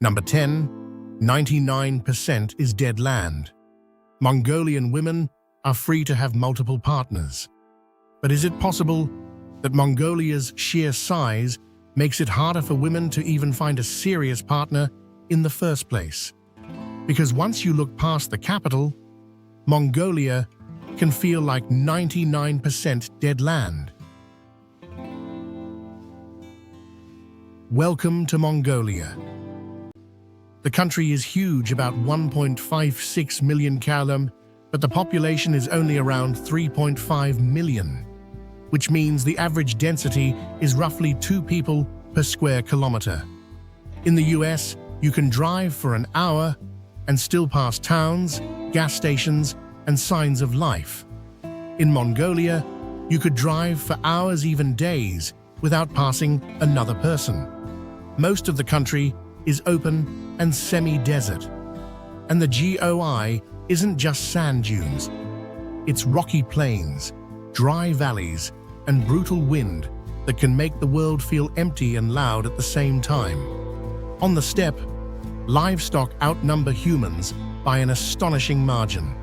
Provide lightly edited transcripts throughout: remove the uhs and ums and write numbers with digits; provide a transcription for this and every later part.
Number 10, 99% is dead land. Mongolian women are free to have multiple partners. But is it possible that Mongolia's sheer size makes it harder for women to even find a serious partner in the first place? Because once you look past the capital, Mongolia can feel like 99% dead land. Welcome to Mongolia. The country is huge, about 1.56 million km, but the population is only around 3.5 million, which means the average density is roughly 2 people per square kilometer. In the US, you can drive for an hour and still pass towns, gas stations, and signs of life. In Mongolia, you could drive for hours, even days, without passing another person. Most of the country is open and semi-desert. And the GOI isn't just sand dunes. It's rocky plains, dry valleys, and brutal wind that can make the world feel empty and loud at the same time. On the steppe, livestock outnumber humans by an astonishing margin.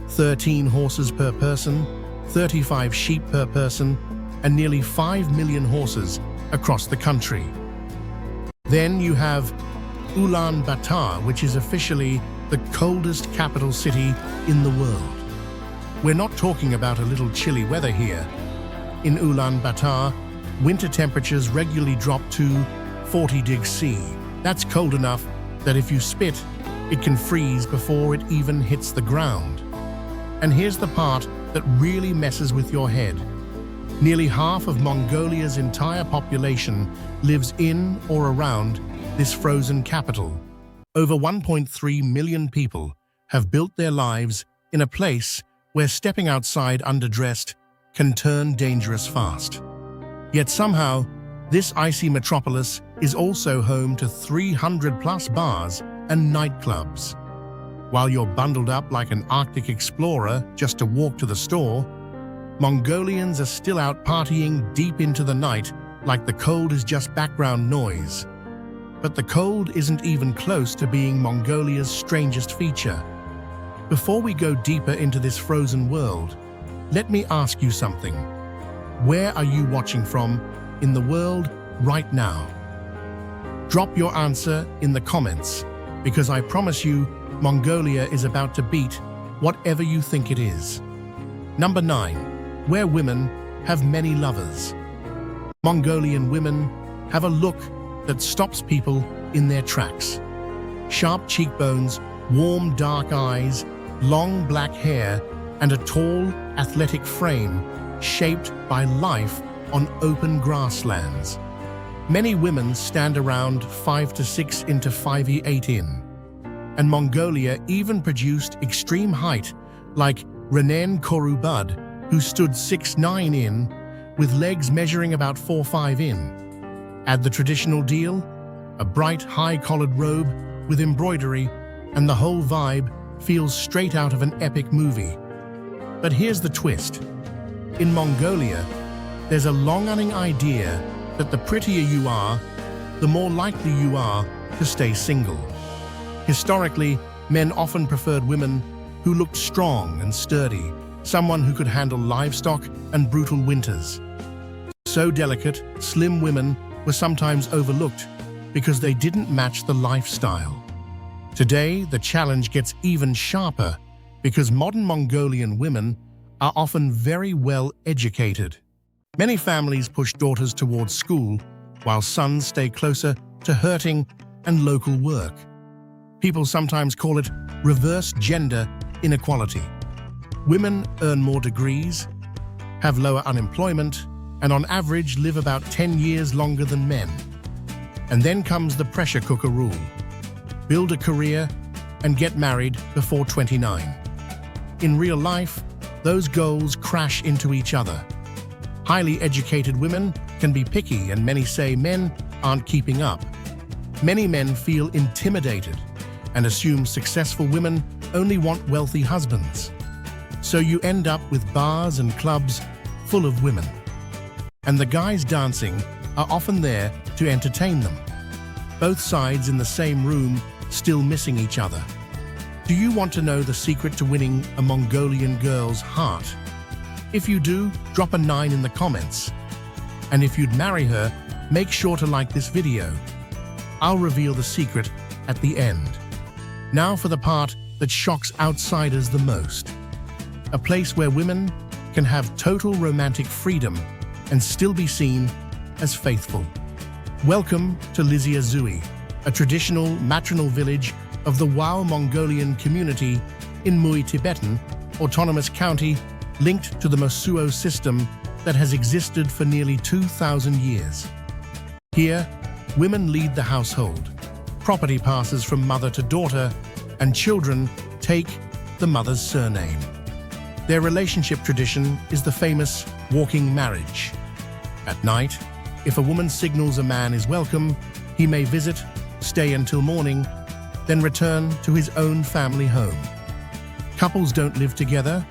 13 horses per person, 35 sheep per person, and nearly 5 million horses across the country. Then you have Ulaanbaatar, which is officially the coldest capital city in the world. We're not talking about a little chilly weather here. In Ulaanbaatar, winter temperatures regularly drop to 40 degrees C. That's cold enough that if you spit, it can freeze before it even hits the ground. And here's the part that really messes with your head. Nearly half of Mongolia's entire population lives in or around this frozen capital. Over 1.3 million people have built their lives in a place where stepping outside underdressed can turn dangerous fast. Yet somehow, this icy metropolis is also home to 300+ bars and nightclubs. While you're bundled up like an Arctic explorer just to walk to the store, Mongolians are still out partying deep into the night like the cold is just background noise. But the cold isn't even close to being Mongolia's strangest feature. Before we go deeper into this frozen world, let me ask you something. Where are you watching from in the world right now? Drop your answer in the comments, because I promise you, Mongolia is about to beat whatever you think it is. Number 9, where women have many lovers. Mongolian women have a look that stops people in their tracks. Sharp cheekbones, warm dark eyes, long black hair, and a tall, athletic frame shaped by life on open grasslands. Many women stand around 5 to 6 into 5'8" in. And Mongolia even produced extreme height like Renan Korubud, who stood 6'9" in, with legs measuring about 4'5" in. Add the traditional deal, a bright, high-collared robe with embroidery, and the whole vibe feels straight out of an epic movie. But here's the twist. In Mongolia, there's a long-running idea that the prettier you are, the more likely you are to stay single. Historically, men often preferred women who looked strong and sturdy, someone who could handle livestock and brutal winters. So delicate, slim women were sometimes overlooked because they didn't match the lifestyle. Today, the challenge gets even sharper because modern Mongolian women are often very well educated. Many families push daughters towards school, while sons stay closer to herding and local work. People sometimes call it reverse gender inequality. Women earn more degrees, have lower unemployment, and on average live about 10 years longer than men. And then comes the pressure cooker rule. Build a career and get married before 29. In real life, those goals crash into each other. Highly educated women can be picky, and many say men aren't keeping up. Many men feel intimidated and assume successful women only want wealthy husbands. So you end up with bars and clubs full of women. And the guys dancing are often there to entertain them. both sides in the same room, still missing each other. Do you want to know the secret to winning a Mongolian girl's heart? If you do, drop a 9 in the comments. And if you'd marry her, make sure to like this video. I'll reveal the secret at the end. Now for the part that shocks outsiders the most. A place where women can have total romantic freedom and still be seen as faithful. Welcome to Lizia Zui, a traditional maternal village of the Wao Mongolian community in Mui Tibetan Autonomous County, linked to the Mosuo system that has existed for nearly 2,000 years. Here, women lead the household. Property passes from mother to daughter, and children take the mother's surname. Their relationship tradition is the famous walking marriage. At night, if a woman signals a man is welcome, he may visit, stay until morning, then return to his own family home. Couples don't live together,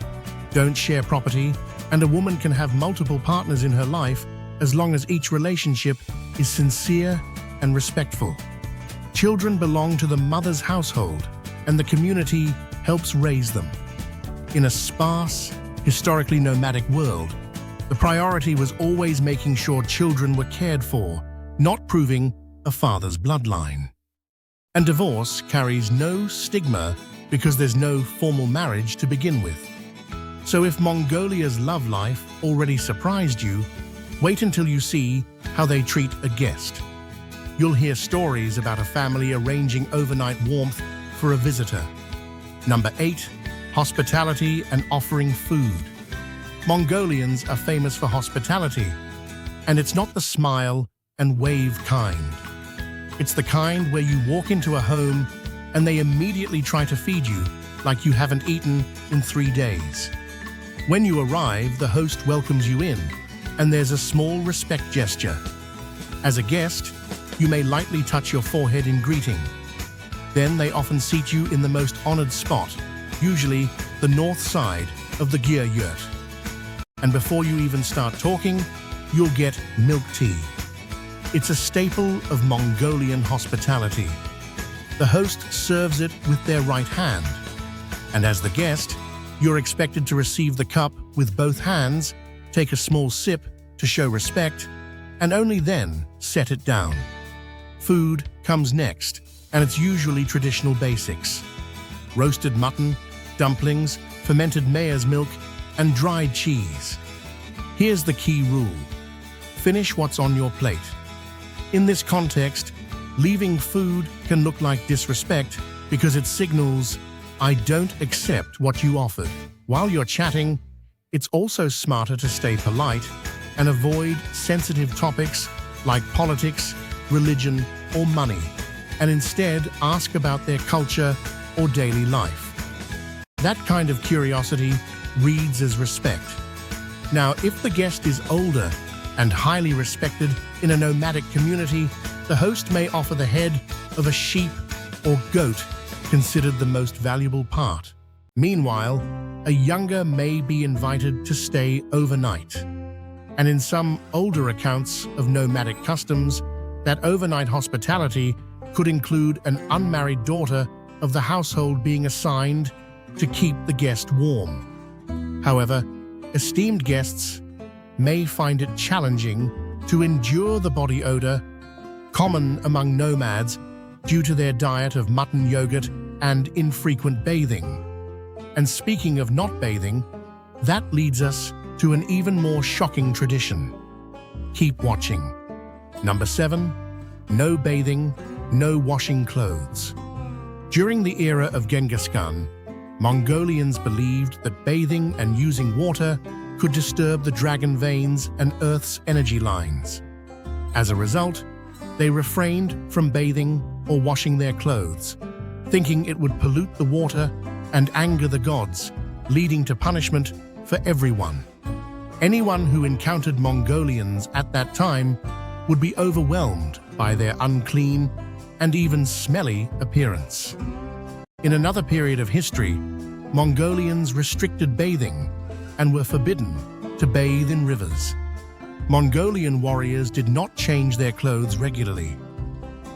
don't share property, and a woman can have multiple partners in her life as long as each relationship is sincere and respectful. Children belong to the mother's household, and the community helps raise them. In a sparse, historically nomadic world, the priority was always making sure children were cared for, not proving a father's bloodline. And divorce carries no stigma because there's no formal marriage to begin with. So if Mongolia's love life already surprised you, wait until you see how they treat a guest. You'll hear stories about a family arranging overnight warmth for a visitor. Number 8. Hospitality and offering food. Mongolians are famous for hospitality, and it's not the smile and wave kind. It's the kind where you walk into a home and they immediately try to feed you like you haven't eaten in 3 days. When you arrive, the host welcomes you in, and there's a small respect gesture. As a guest, you may lightly touch your forehead in greeting. Then they often seat you in the most honored spot, usually the north side of the yurt. And before you even start talking, you'll get milk tea. It's a staple of Mongolian hospitality. The host serves it with their right hand, and as the guest, you're expected to receive the cup with both hands, take a small sip to show respect, and only then set it down. Food comes next, and it's usually traditional basics. Roasted mutton, dumplings, fermented mare's milk, and dried cheese. Here's the key rule: finish what's on your plate. In this context, leaving food can look like disrespect because it signals, "I don't accept what you offered." While you're chatting, it's also smarter to stay polite and avoid sensitive topics like politics, religion, or money, and instead ask about their culture or daily life. That kind of curiosity reads as respect. Now, if the guest is older and highly respected in a nomadic community, the host may offer the head of a sheep or goat, considered the most valuable part. Meanwhile, a younger may be invited to stay overnight. And in some older accounts of nomadic customs, that overnight hospitality could include an unmarried daughter of the household being assigned to keep the guest warm. However, esteemed guests may find it challenging to endure the body odor common among nomads due to their diet of mutton yogurt and infrequent bathing. And speaking of not bathing, that leads us to an even more shocking tradition. Keep watching. Number 7. No bathing, no washing clothes. During the era of Genghis Khan, Mongolians believed that bathing and using water could disturb the dragon veins and Earth's energy lines. As a result, they refrained from bathing or washing their clothes, thinking it would pollute the water and anger the gods, leading to punishment for everyone. Anyone who encountered Mongolians at that time would be overwhelmed by their unclean and even smelly appearance. In another period of history, Mongolians restricted bathing and were forbidden to bathe in rivers. Mongolian warriors did not change their clothes regularly.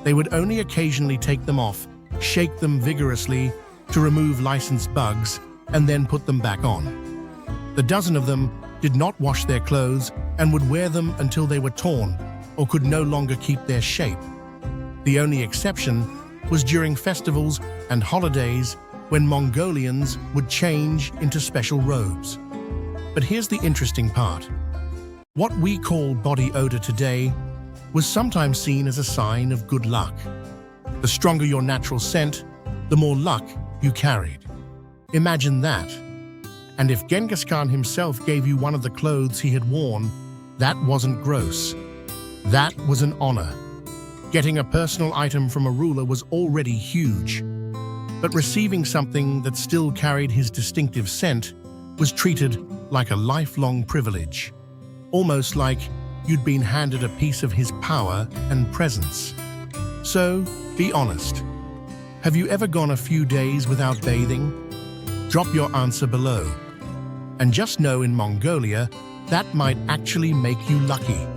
They would only occasionally take them off, shake them vigorously to remove licensed bugs, and then put them back on. The dozen of them did not wash their clothes and would wear them until they were torn or could no longer keep their shape. The only exception was during festivals and holidays when Mongolians would change into special robes. But here's the interesting part. What we call body odor today was sometimes seen as a sign of good luck. The stronger your natural scent, the more luck you carried. Imagine that. And if Genghis Khan himself gave you one of the clothes he had worn, that wasn't gross. That was an honor. Getting a personal item from a ruler was already huge. But receiving something that still carried his distinctive scent was treated like a lifelong privilege. Almost like you'd been handed a piece of his power and presence. So, be honest. Have you ever gone a few days without bathing? Drop your answer below. And just know in Mongolia, that might actually make you lucky.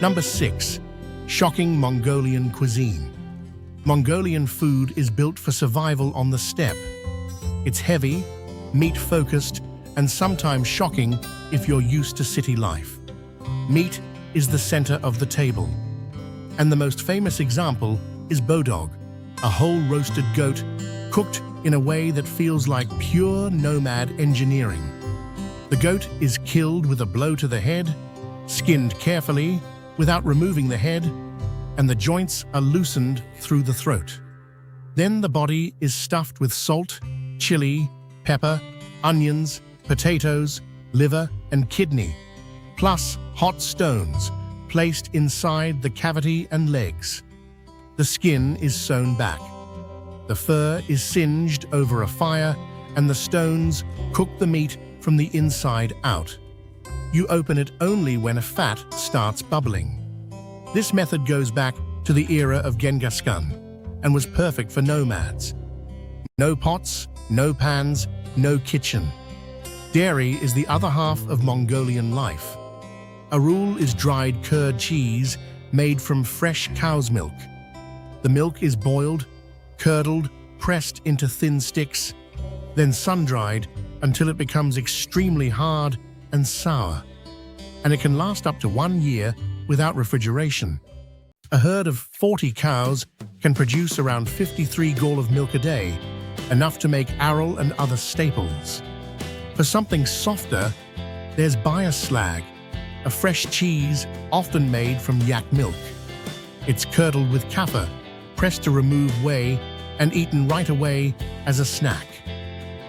Number 6. Shocking Mongolian cuisine. Mongolian food is built for survival on the steppe. It's heavy, meat-focused, and sometimes shocking if you're used to city life. Meat is the center of the table. And the most famous example is bodog, a whole roasted goat cooked in a way that feels like pure nomad engineering. The goat is killed with a blow to the head, skinned carefully without removing the head, and the joints are loosened through the throat. Then the body is stuffed with salt, chili, pepper, onions, potatoes, liver, and kidney, plus hot stones placed inside the cavity and legs. The skin is sewn back. The fur is singed over a fire, and the stones cook the meat from the inside out. You open it only when a fat starts bubbling. This method goes back to the era of Genghis Khan and was perfect for nomads. No pots, no pans, no kitchen. Dairy is the other half of Mongolian life. A rule is dried curd cheese made from fresh cow's milk. The milk is boiled, curdled, pressed into thin sticks, then sun-dried until it becomes extremely hard and sour. And it can last up to 1 year without refrigeration. A herd of 40 cows can produce around 53 gall of milk a day, enough to make arrow and other staples. For something softer, there's slag, a fresh cheese often made from yak milk. It's curdled with kaffir, pressed to remove whey, and eaten right away as a snack.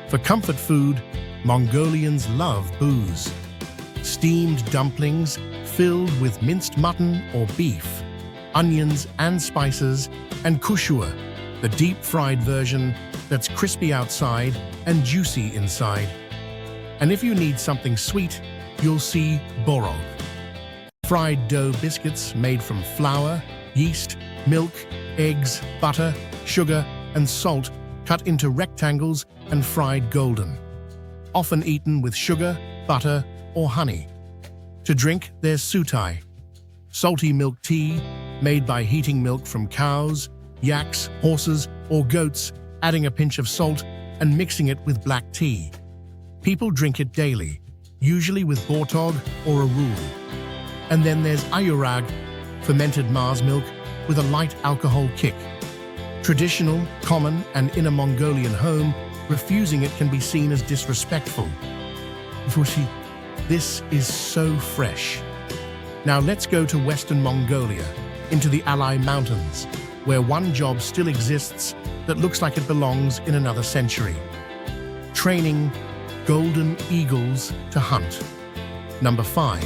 For comfort food, Mongolians love booze. Steamed dumplings filled with minced mutton or beef, onions and spices, and kushua, the deep-fried version that's crispy outside and juicy inside. And if you need something sweet, you'll see borog, fried dough biscuits made from flour, yeast, milk, eggs, butter, sugar, and salt cut into rectangles and fried golden, often eaten with sugar, butter, or honey. To drink, there's sutai, salty milk tea made by heating milk from cows, yaks, horses, or goats, adding a pinch of salt and mixing it with black tea. People drink it daily, usually with bortog or a rule. And then there's ayurag, fermented Mars milk with a light alcohol kick. Traditional, common, and in a Mongolian home, refusing it can be seen as disrespectful. This is so fresh. Now let's go to Western Mongolia, into the Alai Mountains, where one job still exists that looks like it belongs in another century. Training golden eagles to hunt. Number 5.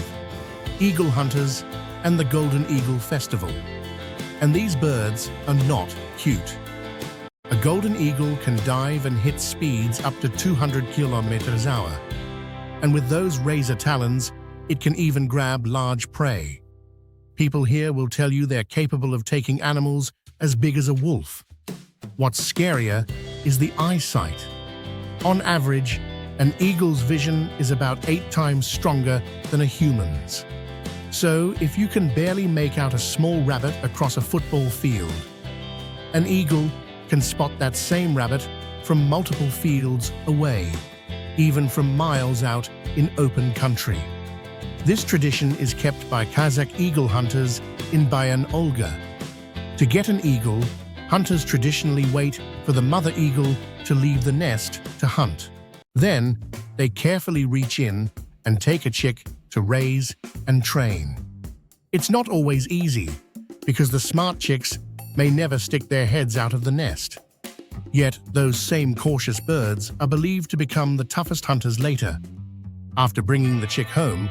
Eagle hunters and the Golden Eagle Festival. And these birds are not cute. A golden eagle can dive and hit speeds up to 200 km/h. And with those razor talons, it can even grab large prey. People here will tell you they're capable of taking animals as big as a wolf. What's scarier is the eyesight. On average, an eagle's vision is about 8 times stronger than a human's. So, if you can barely make out a small rabbit across a football field, an eagle can spot that same rabbit from multiple fields away, even from miles out in open country. This tradition is kept by Kazakh eagle hunters in Bayan Olga. To get an eagle, hunters traditionally wait for the mother eagle to leave the nest to hunt. Then, they carefully reach in and take a chick to raise and train. It's not always easy, because the smart chicks may never stick their heads out of the nest. Yet, those same cautious birds are believed to become the toughest hunters later. After bringing the chick home,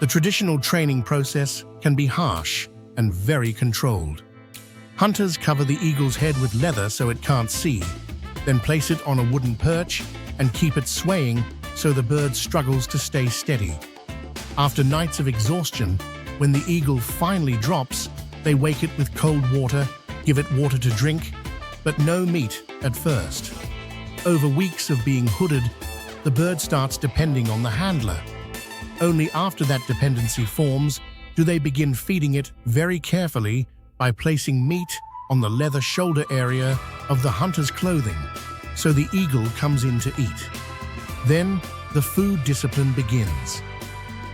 the traditional training process can be harsh and very controlled. Hunters cover the eagle's head with leather so it can't see, then place it on a wooden perch and keep it swaying so the bird struggles to stay steady. After nights of exhaustion, when the eagle finally drops, they wake it with cold water, give it water to drink, but no meat at first. Over weeks of being hooded, the bird starts depending on the handler. Only after that dependency forms do they begin feeding it very carefully by placing meat on the leather shoulder area of the hunter's clothing, so the eagle comes in to eat. Then, the food discipline begins.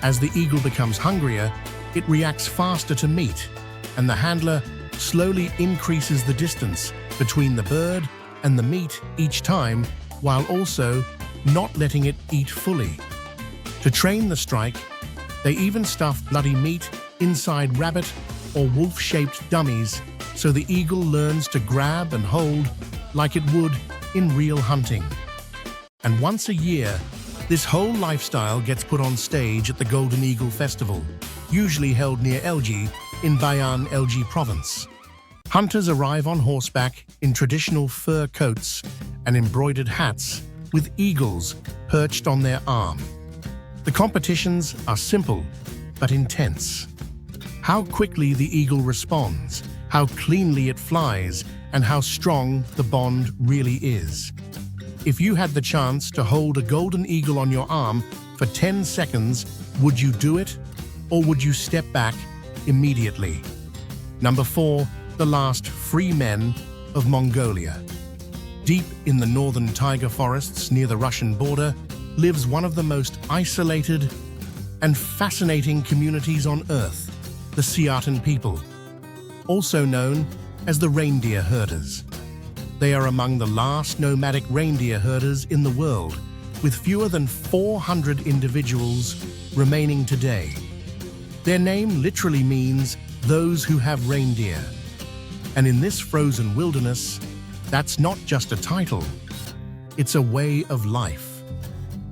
As the eagle becomes hungrier, it reacts faster to meat, and the handler slowly increases the distance between the bird and the meat each time, while also not letting it eat fully. To train the strike, they even stuff bloody meat inside rabbit or wolf-shaped dummies so the eagle learns to grab and hold like it would in real hunting. And once a year, this whole lifestyle gets put on stage at the Golden Eagle Festival, usually held near Elji in Bayan Elji province. Hunters arrive on horseback in traditional fur coats and embroidered hats with eagles perched on their arm. The competitions are simple but intense. How quickly the eagle responds, how cleanly it flies, and how strong the bond really is. If you had the chance to hold a golden eagle on your arm for 10 seconds, would you do it? Or would you step back immediately? Number 4. The last free men of Mongolia. Deep in the northern taiga forests near the Russian border lives one of the most isolated and fascinating communities on Earth, the Siatan people, also known as the reindeer herders. They are among the last nomadic reindeer herders in the world, with fewer than 400 individuals remaining today. Their name literally means those who have reindeer. And in this frozen wilderness, that's not just a title, it's a way of life.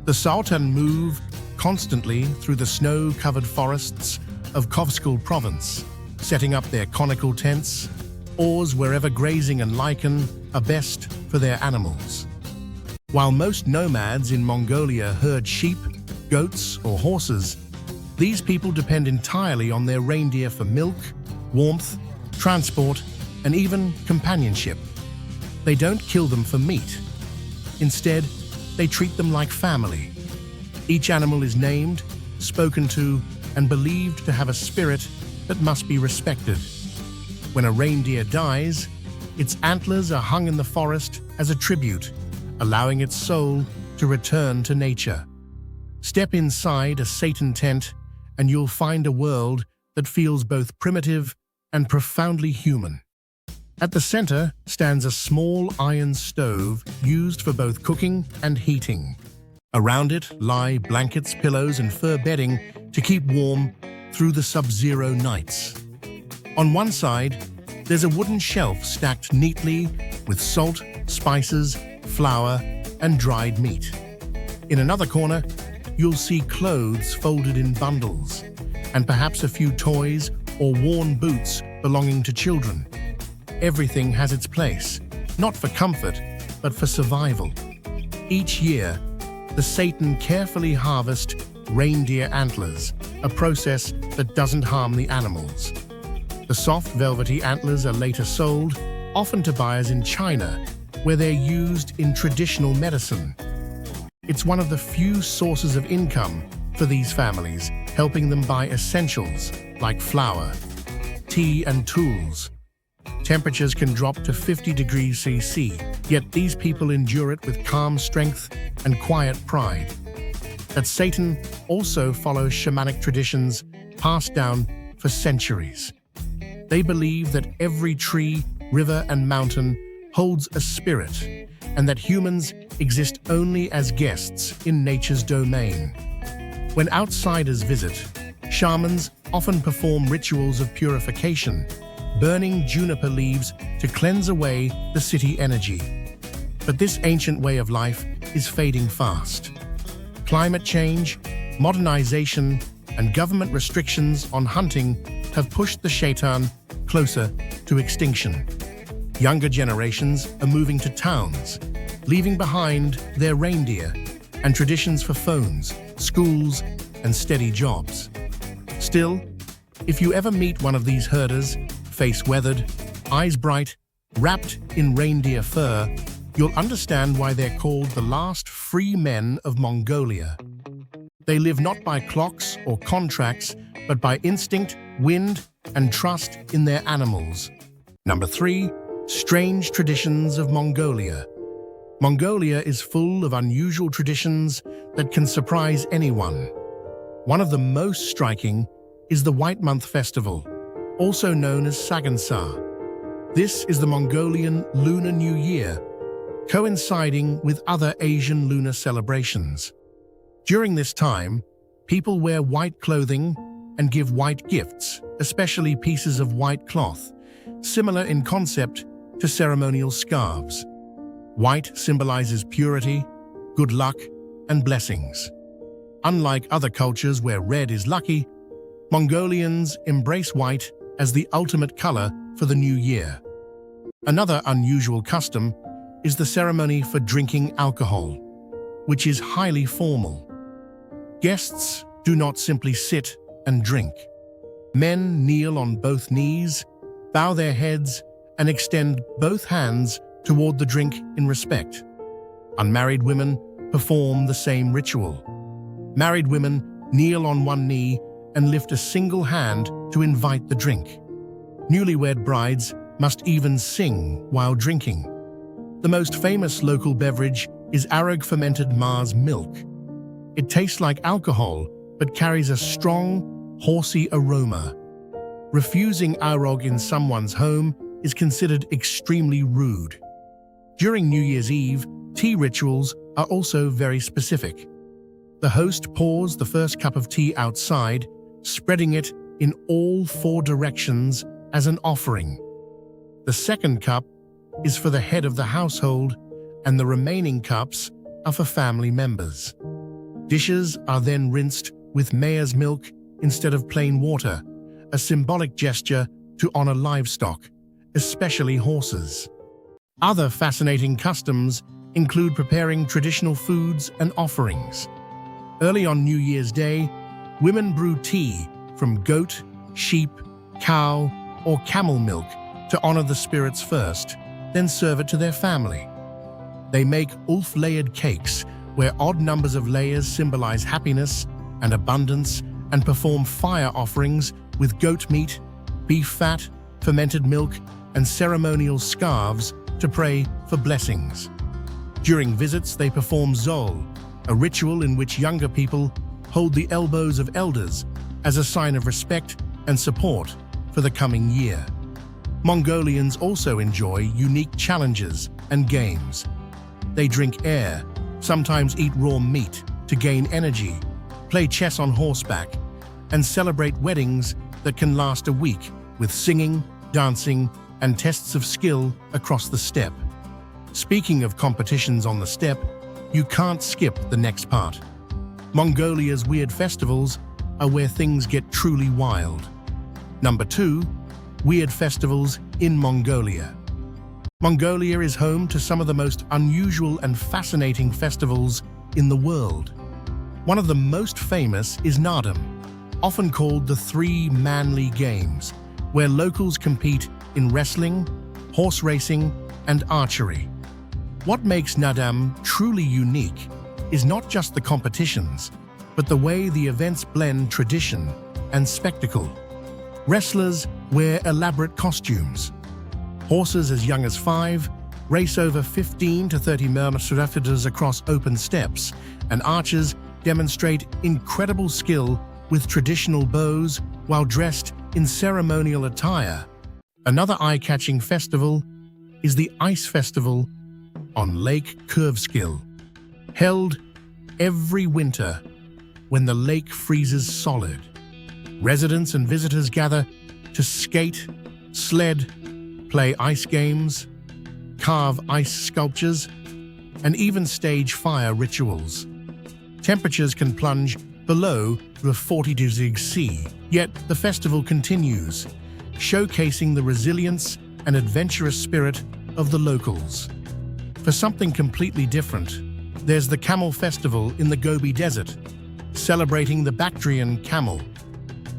The Siatan move constantly through the snow-covered forests of Kovskal province, setting up their conical tents, oars wherever grazing and lichen are best for their animals. While most nomads in Mongolia herd sheep, goats, or horses, these people depend entirely on their reindeer for milk, warmth, transport, and even companionship. They don't kill them for meat. Instead, they treat them like family. Each animal is named, spoken to, and believed to have a spirit that must be respected. When a reindeer dies, its antlers are hung in the forest as a tribute, allowing its soul to return to nature. Step inside a Satan tent, and you'll find a world that feels both primitive and profoundly human. At the center stands a small iron stove used for both cooking and heating. Around it lie blankets, pillows, and fur bedding to keep warm through the sub-zero nights. On one side, there's a wooden shelf stacked neatly with salt, spices, flour, and dried meat. In another corner, you'll see clothes folded in bundles, and perhaps a few toys or worn boots belonging to children. Everything has its place, not for comfort, but for survival. Each year, the Satan carefully harvest reindeer antlers, a process that doesn't harm the animals. The soft, velvety antlers are later sold, often to buyers in China, where they're used in traditional medicine. It's one of the few sources of income for these families, helping them buy essentials like flour, tea, and tools. Temperatures can drop to 50 degrees CC, yet these people endure it with calm strength and quiet pride. That Satan also follows shamanic traditions passed down for centuries. They believe that every tree, river, and mountain holds a spirit, and that humans exist only as guests in nature's domain. When outsiders visit, shamans often perform rituals of purification, burning juniper leaves to cleanse away the city energy. But this ancient way of life is fading fast. Climate change, modernization, and government restrictions on hunting have pushed the shaitan closer to extinction. Younger generations are moving to towns, leaving behind their reindeer and traditions for phones, schools, and steady jobs. Still, if you ever meet one of these herders, face weathered, eyes bright, wrapped in reindeer fur, you'll understand why they're called the last free men of Mongolia. They live not by clocks or contracts, but by instinct, wind, and trust in their animals. Number 3. Strange traditions of Mongolia. Mongolia is full of unusual traditions that can surprise anyone. One of the most striking is the White Month Festival, also known as Sagansa. This is the Mongolian Lunar New Year, coinciding with other Asian lunar celebrations. During this time, people wear white clothing and give white gifts, especially pieces of white cloth, similar in concept to ceremonial scarves. White symbolizes purity, good luck, and blessings. Unlike other cultures where red is lucky, Mongolians embrace white as the ultimate color for the new year. Another unusual custom is the ceremony for drinking alcohol, which is highly formal. Guests do not simply sit and drink. Men kneel on both knees, bow their heads, and extend both hands toward the drink in respect. Unmarried women perform the same ritual. Married women kneel on one knee and lift a single hand to invite the drink. Newlywed brides must even sing while drinking. The most famous local beverage is arog fermented Mars milk. It tastes like alcohol, but carries a strong, horsey aroma. Refusing arog in someone's home is considered extremely rude. During New Year's Eve, tea rituals are also very specific. The host pours the first cup of tea outside, spreading it in all 4 directions as an offering. The second cup is for the head of the household, and the remaining cups are for family members. Dishes are then rinsed with mare's milk instead of plain water, a symbolic gesture to honor livestock, especially horses. Other fascinating customs include preparing traditional foods and offerings. Early on New Year's Day, women brew tea from goat, sheep, cow, or camel milk to honor the spirits first, then serve it to their family. They make ulf-layered cakes, where odd numbers of layers symbolize happiness and abundance, and perform fire offerings with goat meat, beef fat, fermented milk, and ceremonial scarves to pray for blessings. During visits, they perform zol, a ritual in which younger people hold the elbows of elders as a sign of respect and support for the coming year. Mongolians also enjoy unique challenges and games. They drink air, sometimes eat raw meat to gain energy, play chess on horseback, and celebrate weddings that can last a week with singing, dancing, and tests of skill across the steppe. Speaking of competitions on the steppe, you can't skip the next part. Mongolia's weird festivals are where things get truly wild. Number 2. Weird festivals in Mongolia. Mongolia is home to some of the most unusual and fascinating festivals in the world. One of the most famous is Naadam, often called the 3 manly games, where locals compete in wrestling, horse racing, and archery. What makes Naadam truly unique is not just the competitions, but the way the events blend tradition and spectacle. Wrestlers wear elaborate costumes. Horses as young as 5 race over 15 to 30 meters across open steppes, and archers demonstrate incredible skill with traditional bows while dressed in ceremonial attire. Another eye-catching festival is the Ice Festival on Lake Kuvskill, held every winter when the lake freezes solid. Residents and visitors gather to skate, sled, play ice games, carve ice sculptures, and even stage fire rituals. Temperatures can plunge below the 40 degrees C, yet the festival continues, showcasing the resilience and adventurous spirit of the locals. For something completely different, there's the Camel Festival in the Gobi Desert, celebrating the Bactrian camel.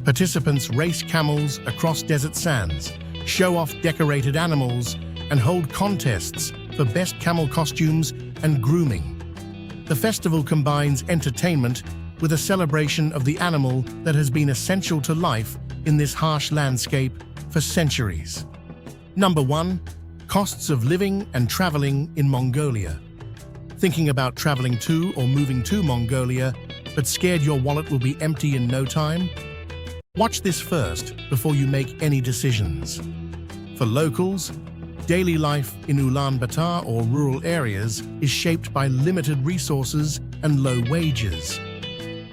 Participants race camels across desert sands, show off decorated animals, and hold contests for best camel costumes and grooming. The festival combines entertainment with a celebration of the animal that has been essential to life in this harsh landscape for centuries. Number 1. Costs of living and traveling in Mongolia. Thinking about traveling to or moving to Mongolia, but scared your wallet will be empty in no time? Watch this first before you make any decisions. For locals, daily life in Ulaanbaatar or rural areas is shaped by limited resources and low wages.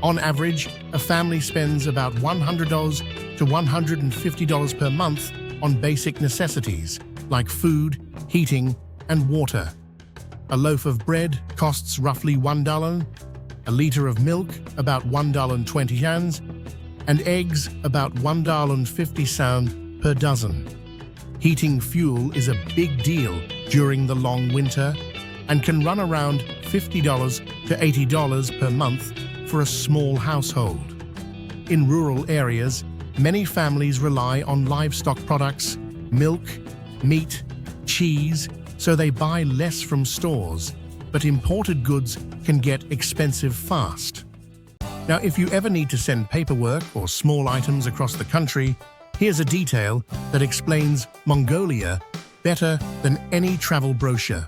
On average, a family spends about $100 to $150 per month on basic necessities like food, heating, and water. A loaf of bread costs roughly $1, a liter of milk about $1.20, and eggs about $1.50 per dozen. Heating fuel is a big deal during the long winter and can run around $50 to $80 per month for a small household. In rural areas, many families rely on livestock products, milk, meat, cheese, so they buy less from stores, but imported goods can get expensive fast. Now, if you ever need to send paperwork or small items across the country, here's a detail that explains Mongolia better than any travel brochure.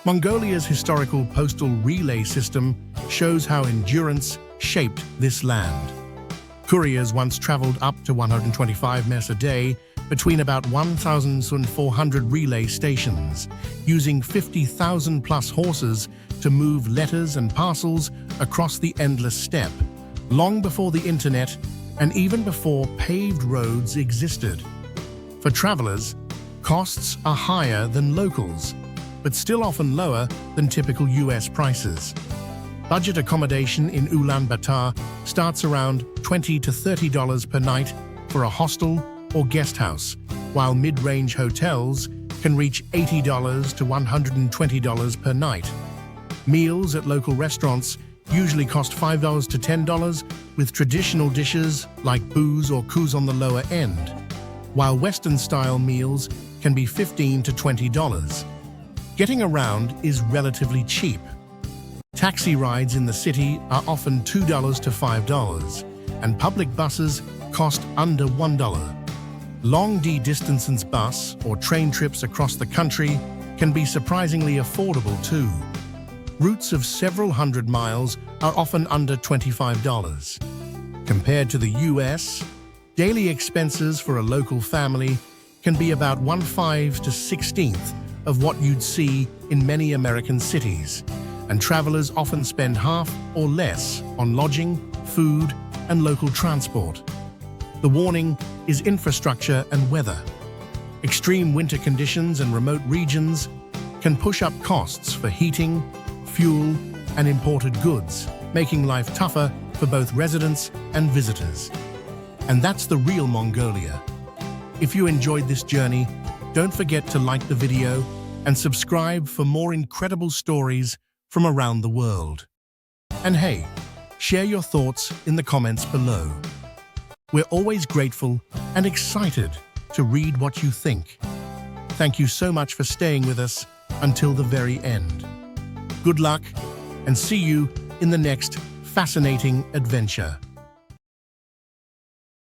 Mongolia's historical postal relay system shows how endurance shaped this land. Couriers once traveled up to 125 miles a day between about 1,400 relay stations, using 50,000 plus horses to move letters and parcels across the endless steppe, long before the internet and even before paved roads existed. For travelers, costs are higher than locals, but still often lower than typical US prices. Budget accommodation in Ulaanbaatar starts around $20 to $30 per night for a hostel or guest house, while mid-range hotels can reach $80 to $120 per night. Meals at local restaurants usually cost $5 to $10, with traditional dishes like booze or coos on the lower end, while Western-style meals can be $15 to $20. Getting around is relatively cheap. Taxi rides in the city are often $2 to $5, and public buses cost under $1. Long distance bus or train trips across the country can be surprisingly affordable too. Routes of several hundred miles are often under $25. Compared to the US, daily expenses for a local family can be about 1/5 to 1/16 of what you'd see in many American cities, and travelers often spend half or less on lodging, food, and local transport. The warning is infrastructure and weather. Extreme winter conditions in remote regions can push up costs for heating, fuel, and imported goods, making life tougher for both residents and visitors. And that's the real Mongolia. If you enjoyed this journey, don't forget to like the video and subscribe for more incredible stories from around the world. And hey, share your thoughts in the comments below. We're always grateful and excited to read what you think. Thank you so much for staying with us until the very end. Good luck, and see you in the next fascinating adventure.